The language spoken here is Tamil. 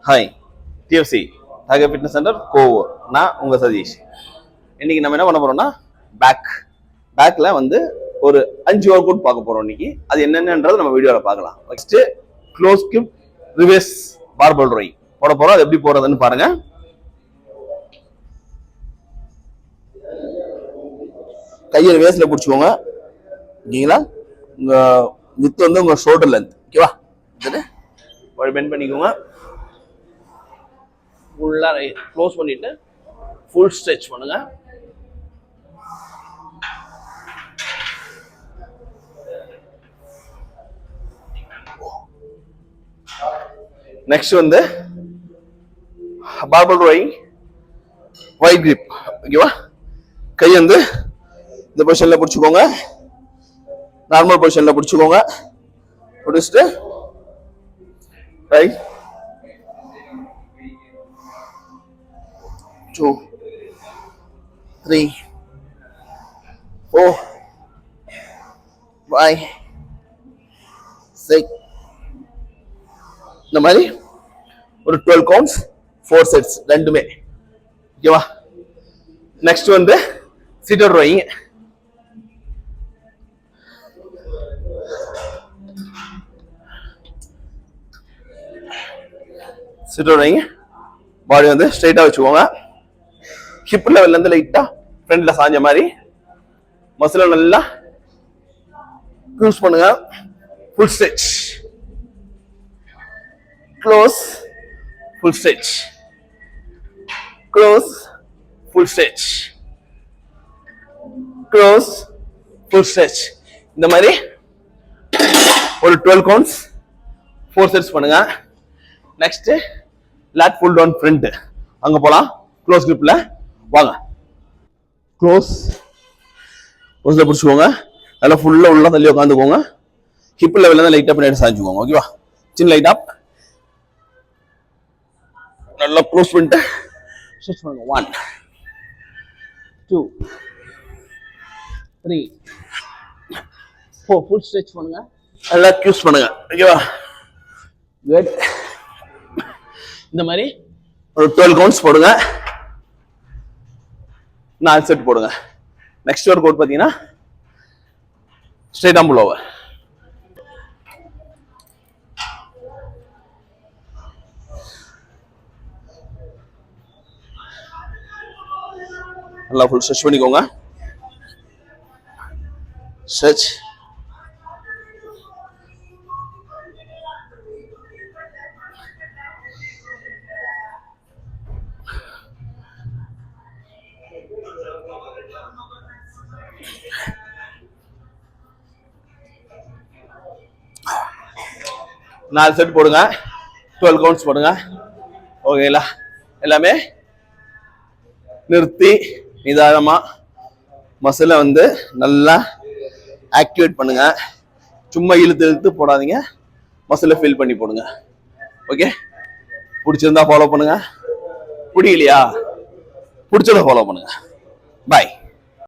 ஹாய் டிஎஃப்சி டாகர் ஃபிட்னஸ் சென்டர் கோவூர். நான் உங்கள் சதீஷ். இன்னைக்கு நம்ம என்ன பண்ண போறோம்னா பேக்கில் வந்து ஒரு 5 ஒர்க் அவுட் பார்க்க போறோம் இன்னைக்கு. அது என்னென்னன்றது நம்ம வீடியோவில் பார்க்கலாம். Next close keep reverse barbell rowing போட போறோம். அது எப்படி போறதுன்னு பாருங்க. கையை ரிவர்ஸ்ல பிடிச்சிக்கோங்க. ஓகேங்களா? உங்க வித் வந்து உங்க ஷோல்டர் லென்த். ஓகேவா? பெண்ட் பண்ணிக்கோங்க. ஃபுல்லாக க்ளோஸ் பண்ணிட்டு ஃபுல் ஸ்ட்ரெச் பண்ணுங்க. நெக்ஸ்ட் வந்து பார்பல் ரோயிங் வைட் கிரிப். ஓகேவா? கை வந்து இந்த பொசிஷன்ல பிடிச்சிக்கோங்க. நார்மல் பொசிஷன்ல பிடிச்சிக்கோங்க. பிடிச்சிட்டு ரைட் 2 3 4 5 6 இந்த மாதிரி ஒரு 12 கவுண்ட்ஸ் 4 செட்ஸ் ரெண்டுமே. ஓகேவா? நெக்ஸ்ட் வந்து சிட்டர் ரோயிங். சிட்டர் ரோயிங் பாடி வந்து ஸ்ட்ரைட்டா வச்சுக்கோங்க. ஹிப் லெவல்ல இருந்து லைட்டா ஃப்ரண்ட்ல சாஞ்ச மாதிரி மசில நல்லா க்ளோஸ் பண்ணுங்க. Full stretch, close, full stretch, close, full stretch, close, full stretch. இந்த மாதிரி ஒரு 12 கவுண்ட்ஸ் 4 செட்ஸ் பண்ணுங்க. Next lat pull down front. அங்க போலாம். க்ளோஸ் கிரிப்ல வாங்க. க்ளோஸ்ல பிடிச்சுக்கோங்க. நல்லா ஃபுல்லா உள்ள தள்ளி உட்காந்துக்கோங்க. ஹிப் லெவல்ல தான் லைட்டா பின்னாடி சாஞ்சுக்கோங்க. ஓகேவா? சின்ன லைட் அப். நல்லா க்ளோஸ் பண்ணிட்டு ஸ்ட்ரெச் பண்ணுங்க. 1 2 3 4 ஃபுல் ஸ்ட்ரெச் பண்ணுங்க. நல்லா க்யூஸ் பண்ணுங்க. ஓகேவா? குட். இந்த மாதிரி ஒரு 12 கவுண்ட்ஸ் போடுங்க. 4 செட் போடுங்க. நெக்ஸ்ட் ஒர்க் அவுட் பார்த்தீங்கன்னா ஸ்ட்ரைட் ஆர்ம் புல் ஓவர். நல்லா ஃபுல் ஸ்ட்ரெச் பண்ணிக்கோங்க. ஸ்ட்ரெச், நாலு செட் போடுங்க. 12 கவுண்ட்ஸ் போடுங்க. ஓகேங்களா? எல்லாமே நிறுத்தி நிதானமா மசிலை வந்து நல்லா ஆக்டிவேட் பண்ணுங்க. சும்மா இழுத்து போடாதீங்க. மசிலை ஃபீல் பண்ணி போடுங்க. ஓகே? பிடிச்சிருந்தா ஃபாலோ பண்ணுங்க. பிடிக்கலையா? பிடிச்சத ஃபாலோ பண்ணுங்க. பாய்.